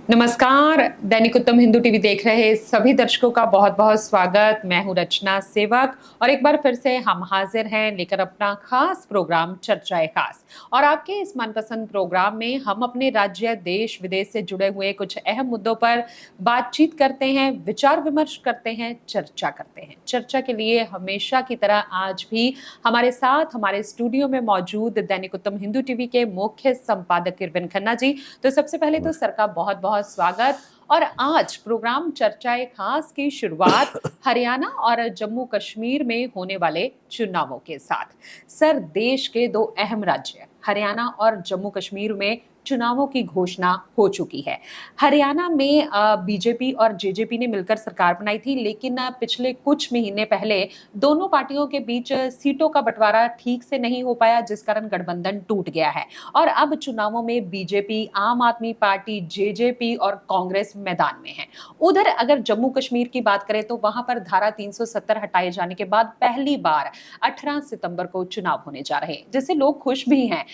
नमस्कार। दैनिक उत्तम हिंदू टीवी देख रहे सभी दर्शकों का बहुत बहुत स्वागत। मैं हूं रचना सेवक और एक बार फिर से हम हाजिर हैं लेकर अपना खास प्रोग्राम चर्चाएं खास। और आपके इस मनपसंद प्रोग्राम में हम अपने राज्य देश विदेश से जुड़े हुए कुछ अहम मुद्दों पर बातचीत करते हैं, विचार विमर्श करते हैं, चर्चा करते हैं। चर्चा के लिए हमेशा की तरह आज भी हमारे साथ हमारे स्टूडियो में मौजूद दैनिक उत्तम हिंदू टीवी के मुख्य संपादक इरविन खन्ना जी। तो सबसे पहले तो सर का बहुत बहुत स्वागत। और आज प्रोग्राम चर्चाएं खास की शुरुआत हरियाणा और जम्मू कश्मीर में होने वाले चुनावों के साथ। सर, देश के दो अहम राज्य हरियाणा और जम्मू कश्मीर में चुनावों की घोषणा हो चुकी है। हरियाणा में बीजेपी और जेजेपी ने मिलकर सरकार बनाई थी, लेकिन पिछले कुछ महीने पहले दोनों पार्टियों के बीच सीटों का बंटवारा ठीक से नहीं हो पाया, जिस कारण गठबंधन टूट गया है। और अब चुनावों में बीजेपी, आम आदमी पार्टी, जेजेपी और कांग्रेस मैदान में है। उधर अगर जम्मू कश्मीर की बात करें तो वहां पर धारा 370 हटाए जाने के बाद पहली बार 18 सितंबर को चुनाव होने जा रहे हैं, जिससे लोग खुश भी हैं।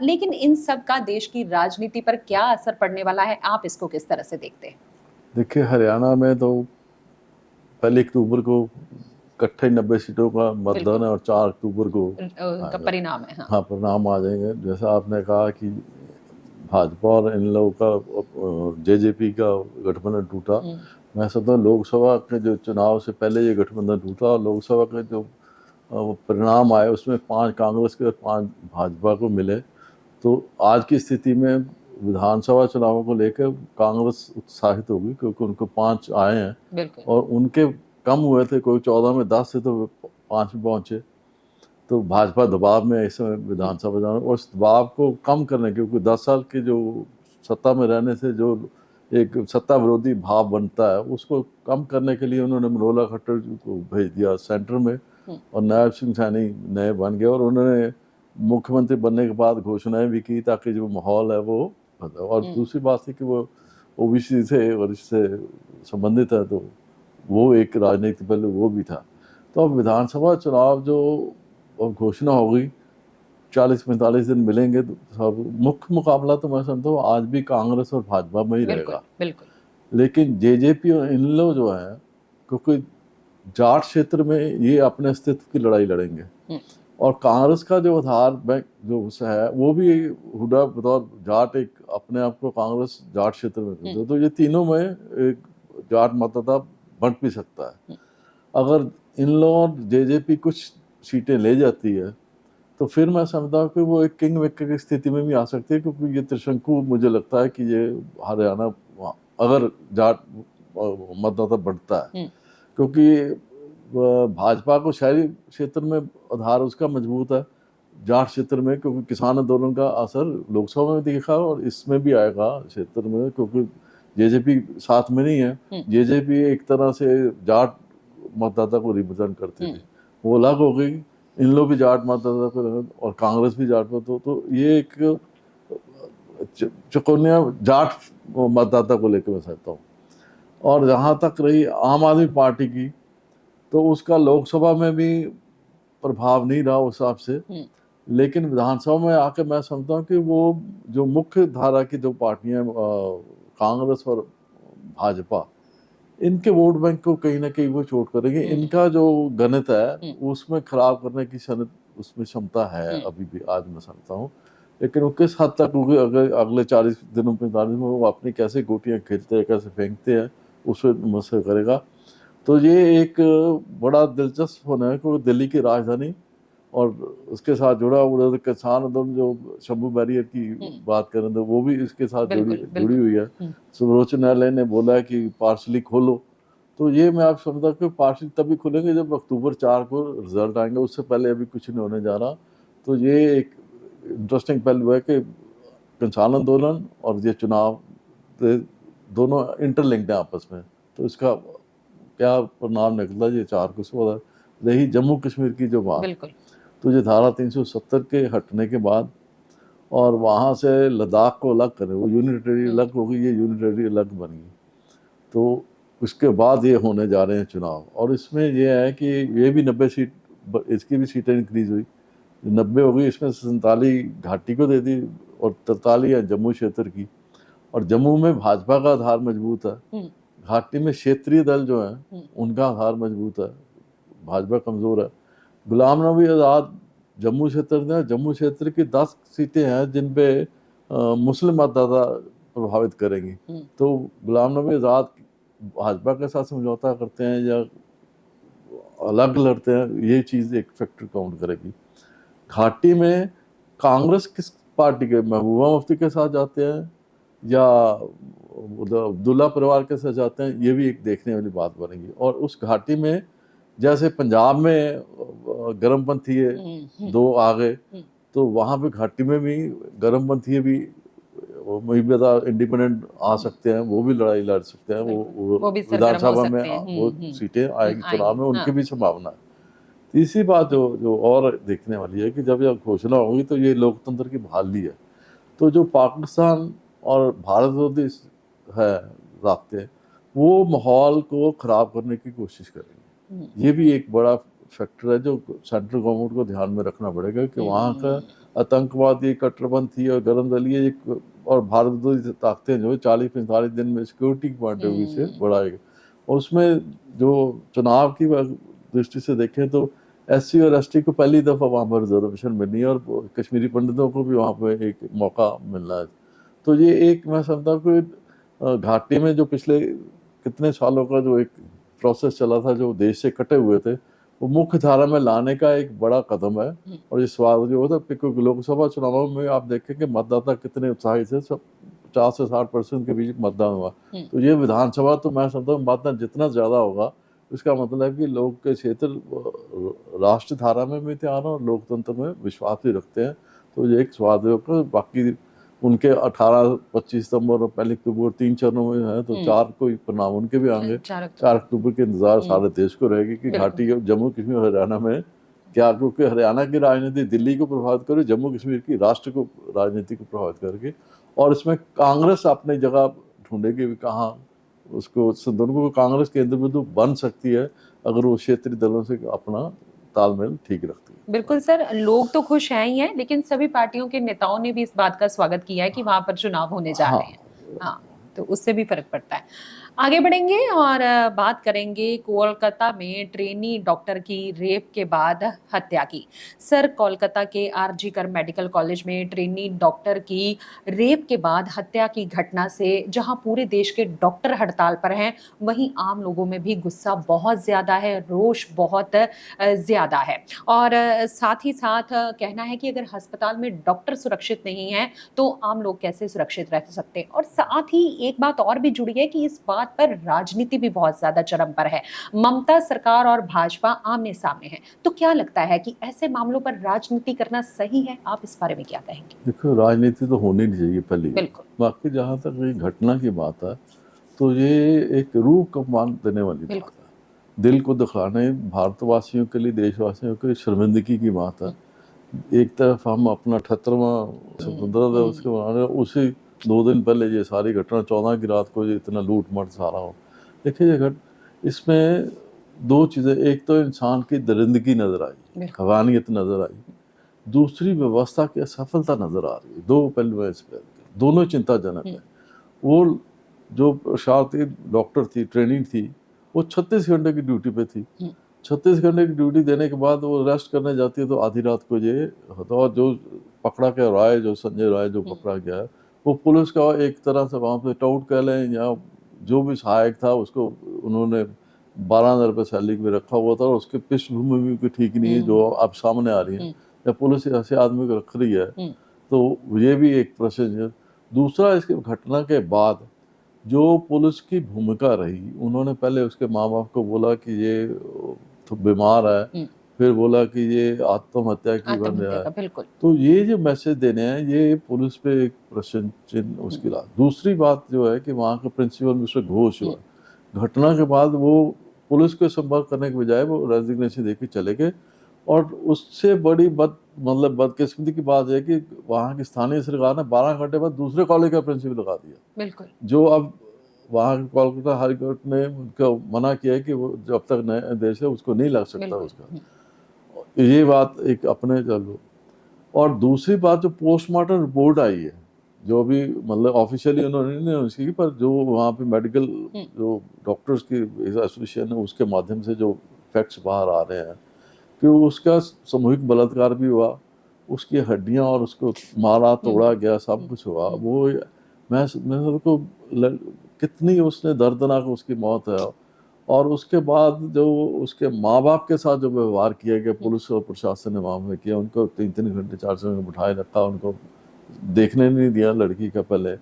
लेकिन इन सब का देश की राजनीति पर क्या असर पड़ने वाला है, आप इसको किस तरह से देखते हैं? देखिए, हरियाणा में तो पहले अक्टूबर को इकट्ठे 90 सीटों का मतदान है और 4 अक्टूबर को का परिणाम है। हाँ, परिणाम आ जाएंगे। जैसा आपने कहा कि भाजपा और इन लोगों का जेजेपी का गठबंधन टूटा, मैं समझता हूँ लोकसभा के जो चुनाव से पहले ये गठबंधन टूटा और लोकसभा के जो परिणाम आए उसमें 5 कांग्रेस के और 5 भाजपा को मिले। तो आज की स्थिति में विधानसभा चुनावों को लेकर कांग्रेस उत्साहित होगी, क्योंकि उनको 5 आए हैं और उनके कम हुए थे, कोई 14 में 10 से तो 5 में पहुंचे। तो भाजपा दबाव में इस समय विधानसभा चुनाव, और उस दबाव को कम करने, क्योंकि 10 साल के जो सत्ता में रहने से जो एक सत्ता विरोधी भाव बनता है, उसको कम करने के लिए उन्होंने मनोहर खट्टर को भेज दिया सेंटर में और नायब सिंह सैनी नए बन गए और उन्होंने मुख्यमंत्री बनने के बाद घोषणाएं भी की ताकि जो माहौल है वो बदले। और दूसरी बात है कि वो ओबीसी से और इससे संबंधित है, तो वो एक राजनीतिक पहलू वो भी था। तो अब विधानसभा चुनाव जो घोषणा होगी, 40-45 दिन मिलेंगे, तो सब मुख्य मुकाबला तो मैं समझता हूँ आज भी कांग्रेस और भाजपा में ही रहेगा। लेकिन जेजेपी और इन लोग जो है, क्योंकि जाट क्षेत्र में ये अपने अस्तित्व की लड़ाई लड़ेंगे और कांग्रेस का जो आधार बैंक जो है वो भी हुडा बतौर जाट एक अपने आप को कांग्रेस जाट क्षेत्र में, तो ये तीनों में एक जाट मतदाता बंट भी सकता है। अगर इन लोगों जेजेपी कुछ सीटें ले जाती है तो फिर मैं समझता हूँ कि वो एक किंग मेकर की स्थिति में भी आ सकती है, क्योंकि ये त्रिशंकु मुझे लगता है कि ये हरियाणा अगर जाट मतदाता बढ़ता है, क्योंकि भाजपा को शहरी क्षेत्र में आधार उसका मजबूत है, जाट क्षेत्र में क्योंकि किसान आंदोलन का असर लोकसभा में दिखा और इसमें भी आएगा क्षेत्र में, क्योंकि जेजेपी साथ में नहीं है। जेजेपी एक तरह से जाट मतदाता को रिप्रेजेंट करती थी, वो अलग हो गई, इन लोग भी जाट मतदाता को और कांग्रेस भी जाट में, तो ये एक चुकौनिया जाट मतदाता को लेकर मैं समझता हूँ। और जहाँ तक रही आम आदमी पार्टी की, तो उसका लोकसभा में भी प्रभाव नहीं रहा उस हिसाब से, लेकिन विधानसभा में आकर मैं समझता हूँ कि वो जो मुख्य धारा की जो पार्टियां कांग्रेस और भाजपा, इनके वोट बैंक को कहीं ना कहीं वो चोट करेंगे। इनका जो गणित है उसमें खराब करने की उसमें क्षमता है अभी भी, आज मैं समझता हूँ। लेकिन वो किस हद तक अगर अगले 40 दिनों 45 में वो अपनी कैसे गोटियां खेलते हैं, कैसे फेंकते हैं, उसमें मसला करेगा। तो ये एक बड़ा दिलचस्प होना है, क्योंकि दिल्ली की राजधानी और उसके साथ जुड़ा उधर किसान आंदोलन जो शंभू बैरियर की बात करें तो वो भी इसके साथ जुड़ी हुई है। सर्वोच्च न्यायालय ने बोला है कि पार्शली खोलो, तो ये मैं आप समझता कि पार्शली तभी खुलेंगे जब अक्टूबर 4 को रिजल्ट आएंगे, उससे पहले अभी कुछ नहीं होने जा रहा। तो ये एक इंटरेस्टिंग पहलू है कि किसान आंदोलन और ये चुनाव दोनों इंटरलिंक्ड है आपस में, तो इसका क्या परिणाम निकलता है ये 4 को सुबह। रही जम्मू कश्मीर की जो बात, तो ये धारा 370 के हटने के बाद और वहाँ से लद्दाख को अलग करें, वो यूनिटरी अलग होगी, ये यूनिटरी अलग बनेगी, तो उसके बाद ये होने जा रहे हैं चुनाव। और इसमें ये है कि ये भी 90 सीट, इसकी भी सीटें इंक्रीज हुई, 90 हो गई, इसमें 47 घाटी को दे दी और 43 है जम्मू क्षेत्र की। और जम्मू में भाजपा का आधार मजबूत है, घाटी में क्षेत्रीय दल जो है उनका आधार मजबूत है, भाजपा कमजोर है। गुलाम नबी आज़ाद जम्मू क्षेत्र में, जम्मू क्षेत्र की 10 सीटें हैं जिन पे मुस्लिम मतदाता प्रभावित करेंगी। तो गुलाम नबी आज़ाद भाजपा के साथ समझौता करते हैं या अलग लड़ते हैं, ये चीज़ एक फैक्टर काउंट करेगी। घाटी में कांग्रेस किस पार्टी के, महबूबा मुफ्ती के साथ जाते हैं या अब्दुल्ला परिवार के साथ जाते हैं, ये भी एक देखने वाली बात बनेगी। और उस घाटी में जैसे पंजाब में गर्मपंथी है 2 आ गए, तो वहाँ पे घाटी में भी गर्मपंथी भी इंडिपेंडेंट आ सकते हैं, वो भी लड़ाई लड़ सकते हैं, वो विधानसभा में वो सीटें आएगी चुनाव में, उनकी भी संभावना है। तीसरी बात जो और देखने वाली है कि जब यह घोषणा होगी तो ये लोकतंत्र की बहाली है, तो जो पाकिस्तान और भारत विरोधी है रास्ते, वो माहौल को खराब करने की कोशिश करेंगे। ये भी एक बड़ा फैक्टर है जो सेंट्रल गवर्नमेंट को ध्यान में रखना पड़ेगा कि वहाँ का आतंकवादी, कट्टरपंथी और गर्मदली एक और भारत विरोधी ताकतें जो 40-45 दिन में सिक्योरिटी पॉइंट ऑफ व्यू से बढ़ाएगी। और उसमें जो चुनाव की दृष्टि से देखें तो SC और ST को पहली दफ़ा वहाँ पर रिजर्वेशन मिलनी है और कश्मीरी पंडितों को भी वहाँ पर एक मौका मिलना है। तो ये एक मैं समझता हूँ कि घाटी में जो पिछले कितने सालों का जो एक प्रोसेस चला था, जो देश से कटे हुए थे, वो मुख्य धारा में लाने का एक बड़ा कदम है। और ये सवाल जो होता है, क्योंकि लोकसभा चुनावों में आप देखें कि मतदाता कितने उत्साहित थे, सब 50 से 60% के बीच मतदान हुआ। तो ये विधानसभा तो मैं समझता हूँ मतदान जितना ज़्यादा होगा, इसका मतलब है कि लोग के क्षेत्र राष्ट्र धारा में भी ध्यान और लोकतंत्र में विश्वास भी रखते हैं। तो ये एक स्वाद है। बाकी उनके 18-25 सितंबर और 1 अक्टूबर 3 चरणों में है, तो 4 कोई परिणाम उनके भी आएंगे। 4 अक्टूबर के इंतजार सारे देश को रहेगी कि घाटी जम्मू कश्मीर हरियाणा में क्या, क्योंकि हरियाणा की राजनीति दिल्ली को प्रभावित करे, जम्मू कश्मीर की राष्ट्र को राजनीति को प्रभावित करके, और इसमें कांग्रेस अपनी जगह ढूंढेगी भी कहाँ उसको, दोनों को कांग्रेस केंद्र बिंदु बन सकती है अगर वो क्षेत्रीय दलों से अपना तालमेल ठीक रखती है। बिल्कुल सर, लोग तो खुश हैं ही हैं, लेकिन सभी पार्टियों के नेताओं ने भी इस बात का स्वागत किया है कि वहां पर चुनाव होने जा रहे हैं। हाँ, तो उससे भी फर्क पड़ता है। आगे बढ़ेंगे और बात करेंगे कोलकाता में ट्रेनी डॉक्टर की रेप के बाद हत्या की। सर, कोलकाता के आरजी कर मेडिकल कॉलेज में ट्रेनी डॉक्टर की रेप के बाद हत्या की घटना से जहां पूरे देश के डॉक्टर हड़ताल पर हैं, वहीं आम लोगों में भी गुस्सा बहुत ज्यादा है, रोष बहुत ज्यादा है। और साथ ही साथ कहना है कि अगर अस्पताल में डॉक्टर सुरक्षित नहीं है तो आम लोग कैसे सुरक्षित रह सकते हैं। और साथ ही एक बात और भी जुड़ी है कि इस बात पर राजनीति भी बहुत ज्यादा चरम पर है। ममता सरकार और भाजपा आमने सामने है, तो क्या लगता है कि ऐसे मामलों पर राजनीति करना सही है? आप इस बारे में क्या कहेंगे? देखो, राजनीति तो होनी नहीं चाहिए पहले। बिल्कुल। बाकी जहाँ तक ये घटना की बात है, तो ये एक रूह को मान देने वाली बात है, दिल को दिखाने, भारतवासियों के लिए, देशवासियों के लिए शर्मिंदगी की बात है। एक तरफ हम अपना 78वां स्वतंत्रता दिवस के मना रहे, उसी 2 दिन पहले ये सारी घटना, 14 की रात को ये इतना लूट मार सारा हो। देखिए, इसमें 2 चीज़ें, एक तो इंसान की दरिंदगी नज़र आई, खवानियत नज़र आई, दूसरी व्यवस्था की असफलता नज़र आ रही है। 2 पहलू है इसमें, दोनों चिंताजनक है। वो जो प्रशासनिक डॉक्टर थी, ट्रेनिंग थी, वो 36 घंटे की ड्यूटी पे थी। 36 घंटे की ड्यूटी देने के बाद वो रेस्ट करने जाती है तो आधी रात को ये होता। और जो पकड़ा गया राय, जो संजय राय जो पकड़ा गया है, वो पुलिस का एक तरह से वहाँ पे टाउट कह लें या जो भी सहायक था, उसको उन्होंने 12,000 रुपये सैलरी में रखा हुआ था, और उसकी पृष्ठभूमि भी कोई ठीक नहीं है जो अब सामने आ रही है, या पुलिस ऐसे आदमी को रख रही है। तो ये भी एक प्रश्न है। दूसरा, इसके घटना के बाद जो पुलिस की भूमिका रही, उन्होंने पहले उसके माँ बाप को बोला कि ये तो बीमार है, फिर बोला कि ये आत्महत्या की बन रहा है। तो ये जो मैसेज देने हैं, ये पुलिस पे एक प्रश्न चिन्ह उसकी बात। दूसरी बात जो है कि वहाँ के प्रिंसिपल मिस्टर घोष जो है, घटना के बाद वो पुलिस को संपर्क करने के बजाय वो रेजिग्नेशन देके चले गए। और उससे बड़ी बदकिस्मती की बात है कि वहाँ की स्थानीय सरकार ने 12 घंटे बाद दूसरे कॉलेज का प्रिंसिपल लगा दिया। बिल्कुल। जो अब वहाँ कोलकाता हाई कोर्ट ने उनका मना किया है कि वो जब तक नया देश है उसको नहीं लग सकता उसका। ये बात एक अपने चलो। और दूसरी बात, जो पोस्टमार्टम रिपोर्ट आई है, जो भी मतलब ऑफिशियली उन्होंने नहीं अनाउंस की, पर जो वहाँ पे मेडिकल जो डॉक्टर्स की एसोसिएशन है उसके माध्यम से जो फैक्ट्स बाहर आ रहे हैं कि उसका सामूहिक बलात्कार भी हुआ, उसकी हड्डियां और उसको मारा तोड़ा गया, सब कुछ हुआ। वो मैं सबको कितनी उसने दर्दनाक उसकी मौत है। और उसके बाद जो उसके माँ बाप के साथ जो व्यवहार किया गया पुलिस और प्रशासन ने वहाँ में किया, उनको 3-3 घंटे 4 घंटे बिठाए रखा, उनको देखने नहीं दिया, लड़की का पहले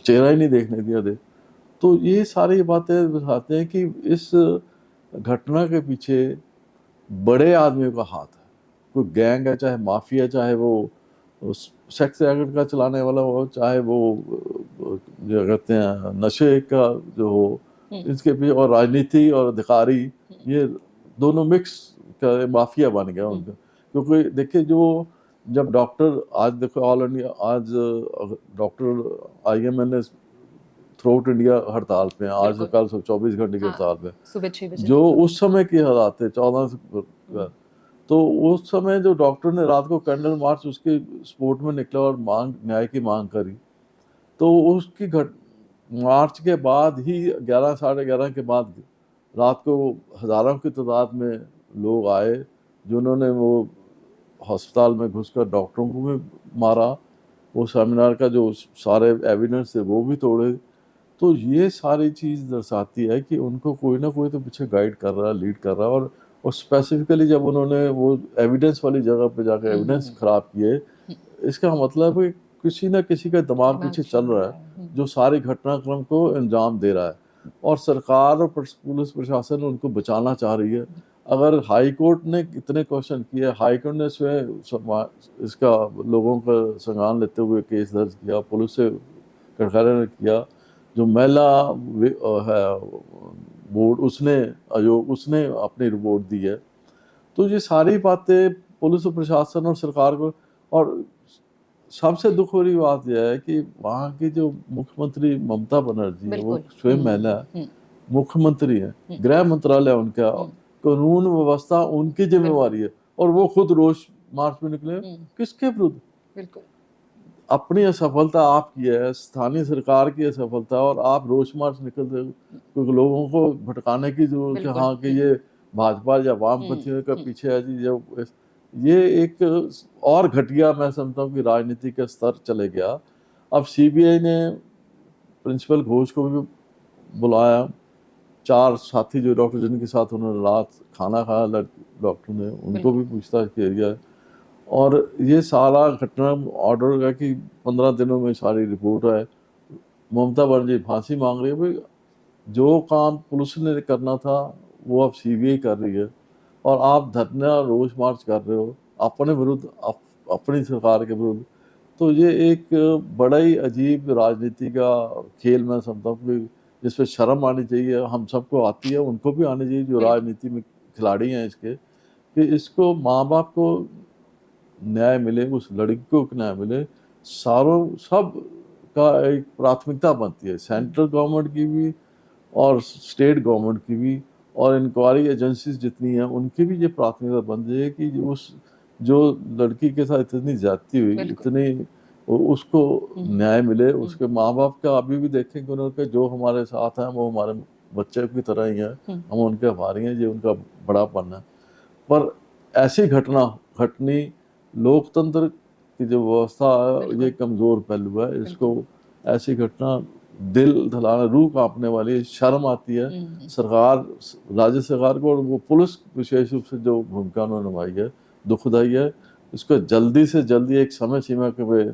चेहरा ही नहीं देखने दिया दे। तो ये सारी बातें बताते हैं कि इस घटना के पीछे बड़े आदमियों का हाथ है। कोई गैंग है, चाहे माफिया, चाहे वो सेक्स रैकेट का चलाने वाला हो, चाहे वो जो कहते हैं नशे का जो हो, इसके पीछे और राजनीति और अधिकारी, ये दोनों मिक्स का माफिया बन गया उनका। क्योंकि देखिए जो जब डॉक्टर आज देखो ऑल इंडिया आज doctor IMN through out India हड़ताल पे हैं, आज से कल 24 घंटे की हड़ताल पे, सुबह 6 बजे जो उस समय की हालात थे 14 तो उस समय जो डॉक्टर ने रात को कैंडल मार्च उसके सपोर्ट में निकला और न्याय की मांग करी, तो उसकी मार्च के बाद ही 11 साढ़े 11 के बाद रात को हजारों की तादाद में लोग आए, जिन्होंने वो अस्पताल में घुसकर डॉक्टरों को भी मारा, वो सेमिनार का जो सारे एविडेंस थे वो भी तोड़े। तो ये सारी चीज़ दर्शाती है कि उनको कोई ना कोई तो पीछे गाइड कर रहा है, लीड कर रहा है। और स्पेसिफिकली जब उन्होंने वो एविडेंस वाली जगह पे जाकर एविडेंस खराब किए, इसका मतलब है किसी ना किसी का दिमाग पीछे चल रहा है जो सारी घटनाक्रम को अंजाम दे रहा है। और सरकार और पुलिस प्रशासन उनको बचाना चाह रही है। अगर हाई कोर्ट ने इतने क्वेश्चन किए, हाई कोर्ट ने स्वयं इसका लोगों का संज्ञान लेते हुए केस दर्ज किया, पुलिस से कटघरे ने किया, जो महिला है बोर्ड उसने अपनी रिपोर्ट दी है। तो ये सारी बातें पुलिस और प्रशासन और सरकार को, और सबसे दुख भरी बात यह है कि वहाँ की जो मुख्यमंत्री ममता बनर्जी है, वो स्वयं महिला मुख्यमंत्री है, गृह मंत्रालय उनका, कानून व्यवस्था उनकी जिम्मेवारी है, और वो खुद रोष मार्च में निकले किसके विरुद्ध? बिल्कुल अपनी असफलता आपकी है, स्थानीय सरकार की असफलता, और आप रोष मार्च निकलते क्योंकि लोगों को भटकाने की जरूरत है। हाँ कि ये भाजपा या वामपंथियों का पीछे है जी, जब ये एक और घटिया मैं समझता हूँ कि राजनीति का स्तर चले गया। अब CBI ने प्रिंसिपल घोष को भी बुलाया, 4 साथी जो डॉक्टर जिनके साथ उन्होंने रात खाना खाया डॉक्टर ने, उनको भी पूछताछ किया गया। और ये सारा घटना ऑर्डर है कि 15 दिनों में सारी रिपोर्ट है। ममता बनर्जी फांसी मांग रही है। भाई जो काम पुलिस ने करना था वो अब CBI कर रही है, और आप धरना रोष मार्च कर रहे हो अपने विरुद्ध, अपनी सरकार के विरुद्ध। तो ये एक बड़ा ही अजीब राजनीति का खेल मैं समझता हूँ कि जिस पर शर्म आनी चाहिए, हम सबको आती है, उनको भी आनी चाहिए जो राजनीति में खिलाड़ी हैं इसके, कि इसको माँ बाप को न्याय मिले, उस लड़की को न्याय मिले, सब का एक प्राथमिकता बनती है, सेंट्रल गवर्नमेंट की भी और स्टेट गवर्नमेंट की भी, और इंक्वायरी एजेंसीज जितनी हैं उनकी भी ये प्राथमिकता बनती है कि उस जो लड़की के साथ इतनी ज्यादती हुई, इतनी उसको न्याय मिले। उसके माँ बाप का अभी भी देखें कि उनके जो हमारे साथ हैं वो हमारे बच्चे की तरह ही हैं, हम उनके आभारी हैं, ये उनका बड़ापन है। पर ऐसी घटनी लोकतंत्र की जो व्यवस्था है ये कमजोर पहलू है। इसको ऐसी घटना दिल दहलाना, रूह कांपने वाली, शर्म आती है सरकार, राज्य सरकार को, और वो पुलिस विशेष रूप से जो भूमिका उन्होंने निभाई है दुखदाई है। इसको जल्दी से जल्दी एक समय सीमा के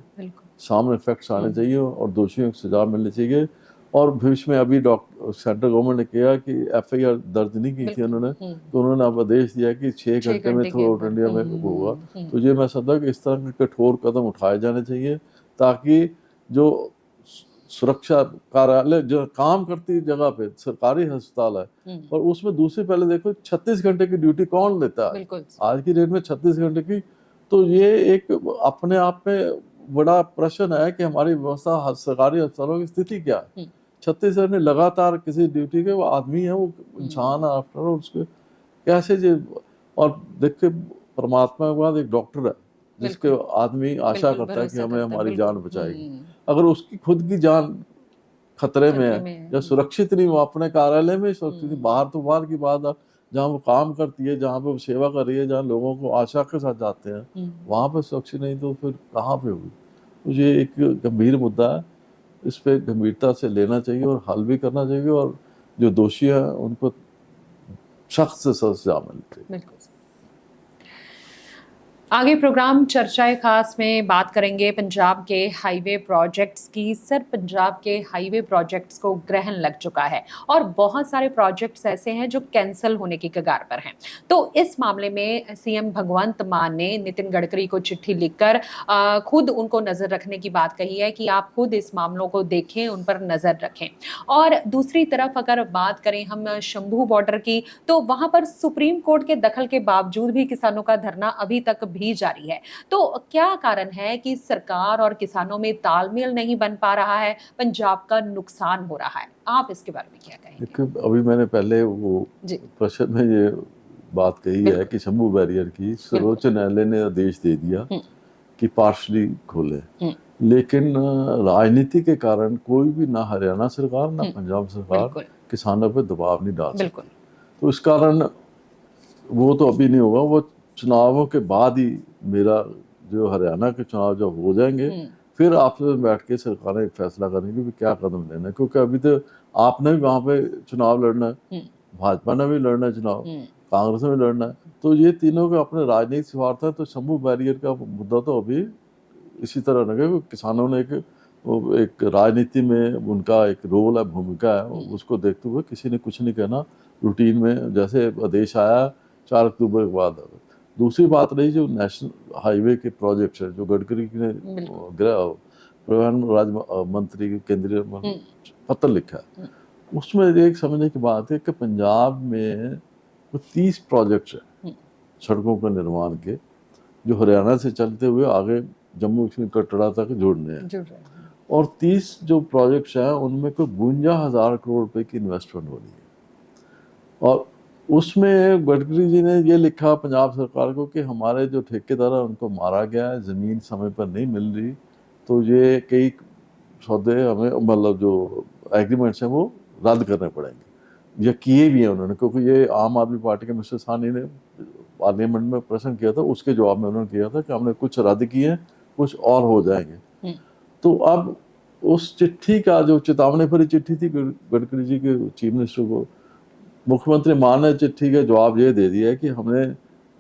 सामने फैक्ट्स आने चाहिए और दोषियों को सजा मिलनी चाहिए। और भविष्य में अभी सेंट्रल गवर्नमेंट ने किया कि FIR दर्ज नहीं की थी उन्होंने, तो उन्होंने अब आदेश दिया कि 6 घंटे में थ्रू आउट इंडिया में होगा। तो ये मैं समझता कि इस तरह के कठोर कदम उठाए जाने चाहिए, ताकि जो सुरक्षा कार्यालय जो काम करती जगह पे सरकारी अस्पताल है, और उसमें दूसरी पहले देखो 36 घंटे की ड्यूटी कौन लेता है आज की डेट में 36 घंटे की। तो ये एक अपने आप में बड़ा प्रश्न है कि हमारी व्यवस्था सरकारी अस्पतालों की स्थिति क्या है। 36 घंटे लगातार किसी ड्यूटी के, वो आदमी है, वो इंसान है आफ्टर ऑल, उसके कैसे और देखिए परमात्मा के बाद एक डॉक्टर है जिसके आदमी आशा बिल्कुल, करता है कि भरोसा हमें करता है, हमारी बिल्कुल। जान बचाएगी, अगर उसकी खुद की जान खतरे में खतरे है में है, या सुरक्षित नहीं, वो अपने कार्यालय में सुरक्षित नहीं, बाहर तो बाहर की बात है, जहाँ वो काम करती है, जहाँ पे वो सेवा कर रही है, जहाँ लोगों को आशा के साथ जाते हैं, वहाँ पे सुरक्षित नहीं, तो फिर कहाँ पे होगी। तो ये एक गंभीर मुद्दा है, इस पे गंभीरता से लेना चाहिए और हल भी करना चाहिए, और जो दोषी हैं उनको सख्त से सजा मिलनी चाहिए। बिल्कुल। आगे प्रोग्राम चर्चाए खास में बात करेंगे पंजाब के हाईवे प्रोजेक्ट्स की। सर, पंजाब के हाईवे प्रोजेक्ट्स को ग्रहण लग चुका है और बहुत सारे प्रोजेक्ट्स ऐसे हैं जो कैंसिल होने की कगार पर हैं। तो इस मामले में सीएम भगवंत मान ने नितिन गडकरी को चिट्ठी लिखकर खुद उनको नजर रखने की बात कही है कि आप खुद इस मामलों को देखें, उन पर नजर रखें। और दूसरी तरफ अगर बात करें हम शंभू बॉर्डर की, तो वहां पर सुप्रीम कोर्ट के दखल के बावजूद भी किसानों का धरना अभी तक भी जारी है। तो क्या कारण है कि सरकार और किसानों में तालमेल नहीं बन पा रहा है, पंजाब का नुकसान हो रहा है? आप इसके बारे में क्या कहेंगे? अभी मैंने पहले वो प्रश्न में ये बात कही है कि शंभू बैरियर की सर्वोच्च न्यायालय ने आदेश दे दिया कि पार्शली खोले, लेकिन राजनीति के कारण कोई भी, ना हरियाणा सरकार ना पंजाब सरकार किसानों पे दबाव नहीं डाल सकती। तो इस कारण वो तो अभी नहीं होगा, वो चुनावों के बाद ही, मेरा जो हरियाणा के चुनाव जब हो जाएंगे फिर आपस में बैठ के सरकारें एक फैसला करेंगी कि क्या कदम लेना है, क्योंकि अभी तो आपने भी वहाँ पे चुनाव लड़ना है, भाजपा ने भी लड़ना है चुनाव, कांग्रेस ने भी लड़ना है, तो ये तीनों के अपने राजनीतिक स्वार्थ है। तो शंभू बैरियर का मुद्दा तो अभी इसी तरह लगे, किसानों ने एक राजनीति में उनका एक रोल है, भूमिका है, उसको देखते हुए किसी ने कुछ नहीं कहना, रूटीन में जैसे आदेश आया 4 अक्टूबर के बाद। दूसरी बात रही जो नेशनल हाईवे के प्रोजेक्ट्स है, जो गडकरी ने परिवहन राज्य मंत्री केंद्रीय पत्र लिखा है, उसमें एक समझने की बात है कि पंजाब में 30 प्रोजेक्ट्स हैं सड़कों के निर्माण के, जो हरियाणा से चलते हुए आगे जम्मू कश्मीर कटरा तक जुड़ने हैं, और 30 जो प्रोजेक्ट्स हैं उनमें कोई 52,000 करोड़ रुपए की इन्वेस्टमेंट हो रही है। और उसमें गडकरी जी ने ये लिखा पंजाब सरकार को कि हमारे जो ठेकेदार है उनको मारा गया है, ज़मीन समय पर नहीं मिल रही, तो ये कई सौदे हमें, मतलब जो एग्रीमेंट्स हैं वो रद्द करने पड़ेंगे, या किए भी हैं उन्होंने, क्योंकि ये आम आदमी पार्टी के मिस्टर सानी ने पार्लियामेंट में प्रश्न किया था, उसके जवाब में उन्होंने किया था कि हमने कुछ रद्द किए हैं, कुछ और हो जाएंगे। तो अब उस चिट्ठी का जो चेतावनी भरी चिट्ठी थी गडकरी जी के चीफ मिनिस्टर को, मुख्यमंत्री मान ने चिट्ठी का जवाब ये दे दिया है कि हमने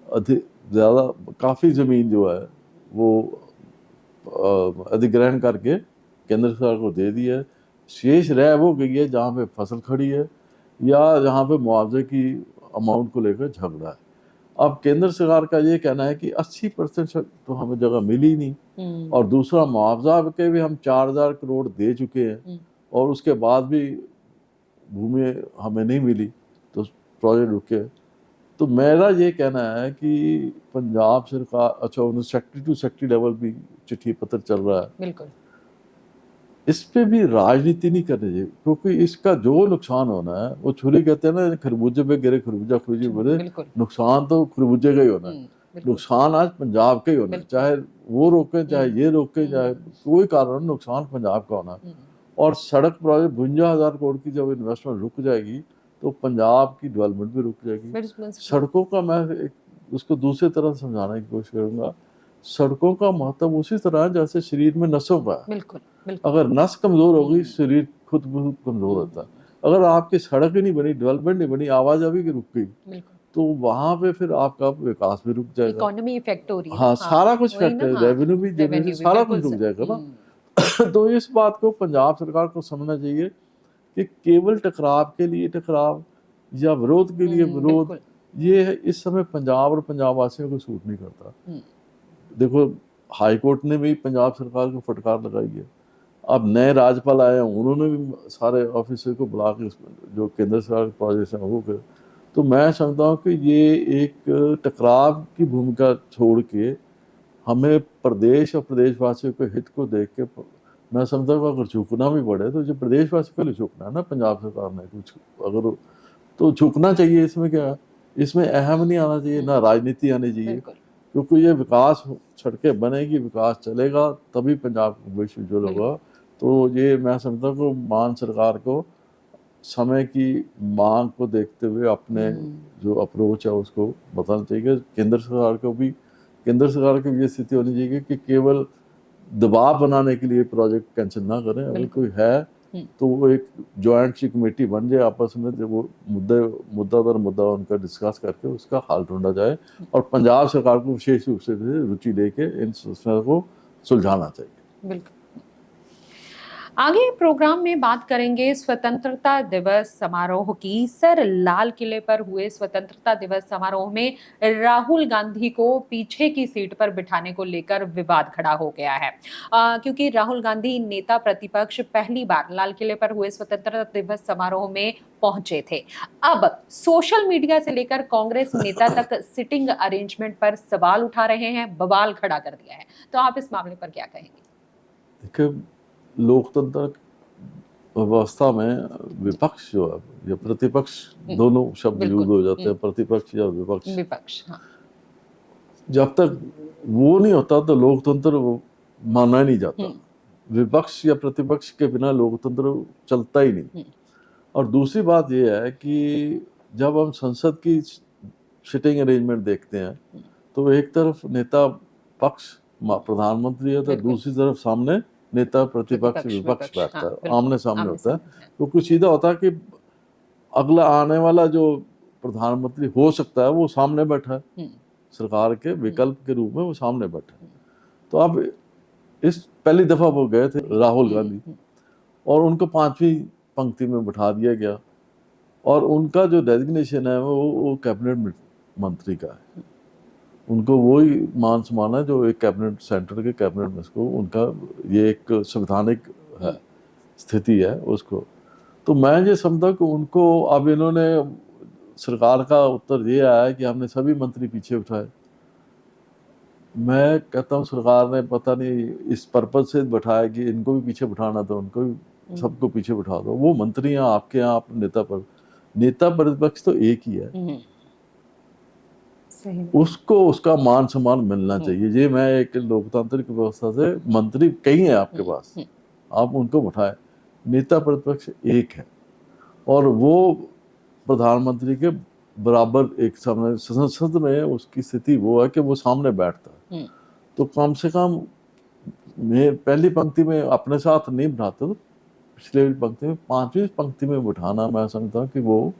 ज़्यादा काफ़ी ज़मीन जो है वो अधिग्रहण करके केंद्र सरकार को दे दी है, शेष रह वो गई है जहाँ पे फसल खड़ी है या जहाँ पे मुआवजे की अमाउंट को लेकर झगड़ा है। अब केंद्र सरकार का ये कहना है कि 80% तो हमें जगह मिली नहीं, और दूसरा मुआवजा के भी हम 4,000 करोड़ दे चुके हैं, और उसके बाद भी भूमि हमें नहीं मिली, तो प्रोजेक्ट रुके। तो मेरा ये कहना है कि पंजाब सरकार, अच्छा उन्हें सेक्रेटरी टू सेक्रेटरी लेवल भी चिट्ठी पत्र चल रहा है, बिल्कुल, इस पे भी राजनीति नहीं करनी चाहिए, क्योंकि इसका जो नुकसान होना है, वो छुरी कहते हैं ना, खरबूजे पे गिरे खरबूजा खरबूजे बोले, नुकसान तो खरबूजे का ही होना है। नुकसान आज पंजाब का ही होना है, चाहे वो रोके चाहे ये रोके, चाहे कोई कारण, नुकसान पंजाब का होना है। और सड़क प्रोजेक्ट 52,000 करोड़ की जब इन्वेस्टमेंट रुक जाएगी तो पंजाब की डेवलपमेंट भी रुक जाएगी। सड़कों का मैं उसको दूसरी तरह समझाने की कोशिश करूंगा, सड़कों का महत्व उसी तरह है जैसे शरीर में नसों का है। बिल्कुल। अगर नस कमजोर होगी शरीर खुद बहुत कमजोर होता है। अगर आपकी सड़क ही नहीं बनी, डेवलपमेंट नहीं बनी, आवाजाही रुक गई, तो वहाँ पे फिर आपका विकास भी रुक जाएगा, इकोनॉमी इफेक्ट हो रही है। हाँ, सारा कुछ इफेक्ट है, रेवेन्यू भी सारा कुछ रुक जाएगा ना। तो इस बात को पंजाब सरकार को समझना चाहिए कि केवल टकराव के लिए टकराव या विरोध के लिए विरोध, ये इस समय पंजाब और पंजाब वासियों को सूट नहीं करता। देखो, हाई कोर्ट ने भी पंजाब सरकार को फटकार लगाई है, अब नए राज्यपाल आए हैं, उन्होंने भी सारे ऑफिसर को बुला के जो केंद्र सरकार के प्रोजेक्ट हैं वो कर। तो मैं समझता हूँ कि ये एक टकराव की भूमिका छोड़ के हमें प्रदेश और प्रदेशवासियों के हित को देख के, मैं समझता हूँ अगर झुकना भी पड़े तो जो प्रदेशवासी को झुकना है ना, पंजाब सरकार ने कुछ अगर तो झुकना चाहिए। इसमें क्या, इसमें अहम नहीं आना चाहिए, ना राजनीति आनी चाहिए, क्योंकि ये विकास, सड़कें बनेगी, विकास चलेगा, तभी पंजाब का भविष्य उज्जवल होगा। तो ये मैं समझता हूँ कि मान सरकार को समय की मांग को देखते हुए अपने जो अप्रोच है उसको बताना चाहिए। केंद्र सरकार को भी, केंद्र सरकार की ये स्थिति होनी चाहिए कि केवल दबाव बनाने के लिए प्रोजेक्ट कैंसिल ना करें। अगर कोई है तो वो एक जॉइंट सी कमेटी बन जाए, आपस में जब वो मुद्दा दर मुद्दा उनका डिस्कस करके उसका हल ढूंढा जाए, और पंजाब सरकार को विशेष रूप से रुचि लेके इन समस्याओं को सुलझाना चाहिए। बिल्कुल। आगे प्रोग्राम में बात करेंगे स्वतंत्रता दिवस समारोह की। सर, लाल किले पर हुए स्वतंत्रता दिवस समारोह में राहुल गांधी को पीछे की सीट पर बिठाने को लेकर विवाद खड़ा हो गया है, क्योंकि राहुल गांधी नेता प्रतिपक्ष पहली बार लाल किले पर हुए स्वतंत्रता दिवस समारोह में पहुंचे थे। अब सोशल मीडिया से लेकर कांग्रेस नेता तक सिटिंग अरेंजमेंट पर सवाल उठा रहे हैं, बवाल खड़ा कर दिया है। तो आप इस मामले पर क्या कहेंगे? देखिए, लोकतंत्र व्यवस्था में विपक्ष जो है या प्रतिपक्ष, दोनों शब्द यूज हो जाते हैं, प्रतिपक्ष या विपक्ष। हाँ। जब तक वो नहीं होता तो लोकतंत्र माना ही नहीं जाता। विपक्ष या प्रतिपक्ष के बिना लोकतंत्र चलता ही नहीं। और दूसरी बात ये है कि जब हम संसद की सिटिंग अरेंजमेंट देखते हैं तो एक तरफ नेता पक्ष प्रधानमंत्री है, तो दूसरी तरफ सामने नेता प्रतिपक्ष विपक्ष बैठता है, आमने सामने होता है। तो कुछ सीधा होता है कि अगला आने वाला जो प्रधानमंत्री हो सकता है वो सामने बैठा है, सरकार के विकल्प के रूप में वो सामने बैठा है। तो अब इस पहली दफा वो गए थे राहुल गांधी, और उनको 5वीं पंक्ति में बैठा दिया गया, और उनका जो डेजिग्नेशन है वो कैबिनेट मंत्री का है। उनको वही मान सम्मान है जो एक कैबिनेट, सेंटर के कैबिनेट में उसको, उनका ये एक संवैधानिक है, स्थिति है उसको। तो मैं ये समझता कि उनको अब इन्होंने, सरकार का उत्तर ये आया है कि हमने सभी मंत्री पीछे उठाए। मैं कहता हूँ सरकार ने पता नहीं इस पर्पज से बैठाया कि इनको भी पीछे बिठाना, तो उनको भी सबको पीछे बिठा दो। वो मंत्री हैं आपके यहाँ, आप नेता प्रतिपक्ष तो एक ही है, उसको उसका मान सम्मान मिलना चाहिए। ये मैं एक लोकतांत्रिक व्यवस्था से, मंत्री कई हैं आपके पास, आप उनको बिठाएं, नेता प्रतिपक्ष एक है, और वो प्रधानमंत्री के बराबर एक सामने संसद में उसकी स्थिति वो है कि वो सामने बैठता है। तो कम से कम मैं पहली पंक्ति में अपने साथ नहीं बिठाते, तो पिछले पंक्ति में 5वीं पंक्ति में बिठाना मैं समझता हूँ कि वो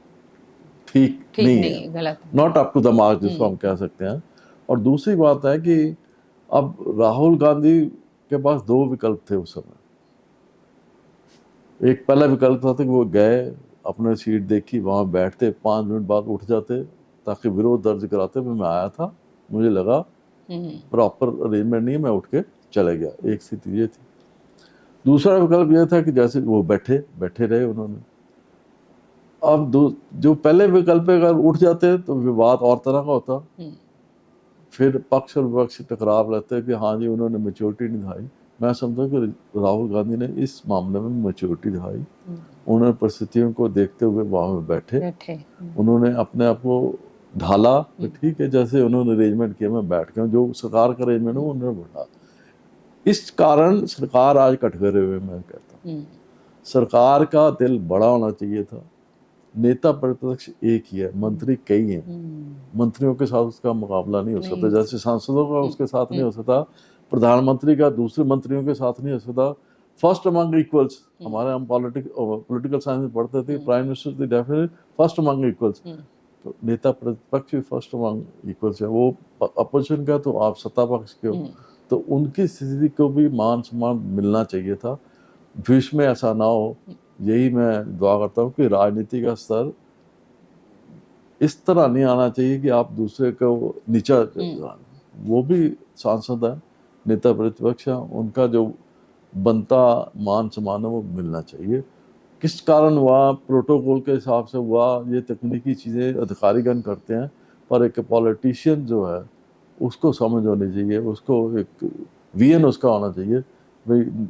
ठीक नहीं है, गलत, not up to the mark जिसको हम कह सकते हैं। और दूसरी बात है कि अब राहुल गांधी के पास 2 विकल्प थे उस समय। एक पहला विकल्प था कि वो गए, अपने सीट देखी, वहां बैठते, 5 मिनट बाद उठ जाते ताकि विरोध दर्ज कराते, मैं आया था, मुझे लगा प्रॉपर अरेंजमेंट नहीं है, मैं उठ के चले गया। एक स्थिति ये थी। दूसरा विकल्प ये था कि जैसे वो बैठे रहे उन्होंने। अब जो पहले विकल्प पे अगर उठ जाते तो विवाद और तरह का होता, फिर पक्ष और विपक्ष टकराव रहते कि हाँ जी उन्होंने मैच्योरिटी नहीं दिखाई। मैं समझता कि राहुल गांधी ने इस मामले में मैच्योरिटी दिखाई। उन्होंने परिस्थितियों को देखते हुए वहां में बैठे, उन्होंने अपने आप को ढाला, ठीक है, जैसे उन्होंने अरेंजमेंट किया मैं बैठ गया, जो सरकार का अरेंजमेंट है उन्होंने बैठा। इस कारण सरकार आज कटघरे हुए, मैं कहता हूँ सरकार का दिल बड़ा होना चाहिए था। नेता प्रतिपक्ष एक ही है, मंत्री कई हैं, मंत्रियों के साथ उसका मुकाबला नहीं हो सकता, जैसे सांसदों का उसके साथ नहीं हो सकता, प्रधानमंत्री का दूसरे मंत्रियों के साथ नहीं हो सकता। फर्स्ट अमंग इक्वल्स, हमारे हम पॉलिटिकल साइंस में पढ़ते थे, prime minister definitely first among equals, तो नेता प्रतिपक्ष भी फर्स्ट अमंग इक्वल्स है। वो अपोजिशन का तो आप सत्ता पक्ष के हो, तो उनकी स्थिति को भी मान सम्मान मिलना चाहिए था। भविष्य में ऐसा ना हो, यही मैं दुआ करता हूँ कि राजनीति का स्तर इस तरह नहीं आना चाहिए कि आप दूसरे को नीचा, वो भी सांसद है, नेता प्रतिपक्ष है, उनका जो बनता मान सम्मान है वो मिलना चाहिए। किस कारण हुआ, प्रोटोकॉल के हिसाब से हुआ, ये तकनीकी चीज़ें अधिकारीगण करते हैं, पर एक पॉलिटिशियन जो है उसको समझ होनी चाहिए, उसको एक विजन उसका होना चाहिए। भाई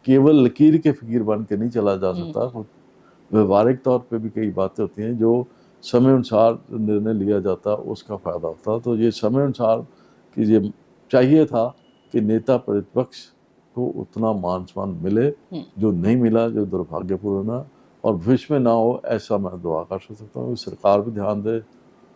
केवल लकीर के फकीर बन के नहीं चला जा सकता, व्यवहारिक तौर पे भी कई बातें होती हैं जो समय अनुसार निर्णय लिया जाता, उसका फ़ायदा होता। तो ये समय अनुसार कि ये चाहिए था कि नेता प्रतिपक्ष को उतना मान सम्मान मिले जो नहीं मिला, जो दुर्भाग्यपूर्ण है, और भविष्य में ना हो, ऐसा मैं दुआ कर सकता हूँ। सरकार भी ध्यान दे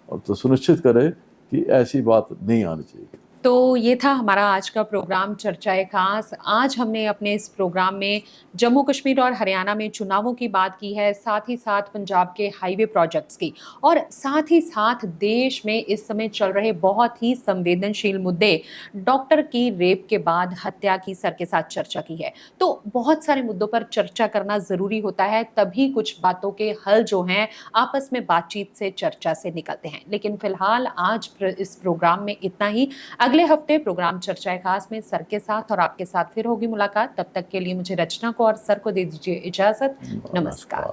और तो सुनिश्चित करे कि ऐसी बात नहीं आनी चाहिए। तो ये था हमारा आज का प्रोग्राम चर्चाए खास। आज हमने अपने इस प्रोग्राम में जम्मू कश्मीर और हरियाणा में चुनावों की बात की है, साथ ही साथ पंजाब के हाईवे प्रोजेक्ट्स की, और साथ ही साथ देश में इस समय चल रहे बहुत ही संवेदनशील मुद्दे, डॉक्टर की रेप के बाद हत्या की सर के साथ चर्चा की है। तो बहुत सारे मुद्दों पर चर्चा करना जरूरी होता है, तभी कुछ बातों के हल जो हैं आपस में बातचीत से, चर्चा से निकलते हैं। लेकिन फिलहाल आज इस प्रोग्राम में इतना ही। अगले हफ्ते प्रोग्राम चर्चाए खास में सर के साथ और आपके साथ फिर होगी मुलाकात। तब तक के लिए मुझे रचना को और सर को दे दीजिए इजाजत। नमस्कार।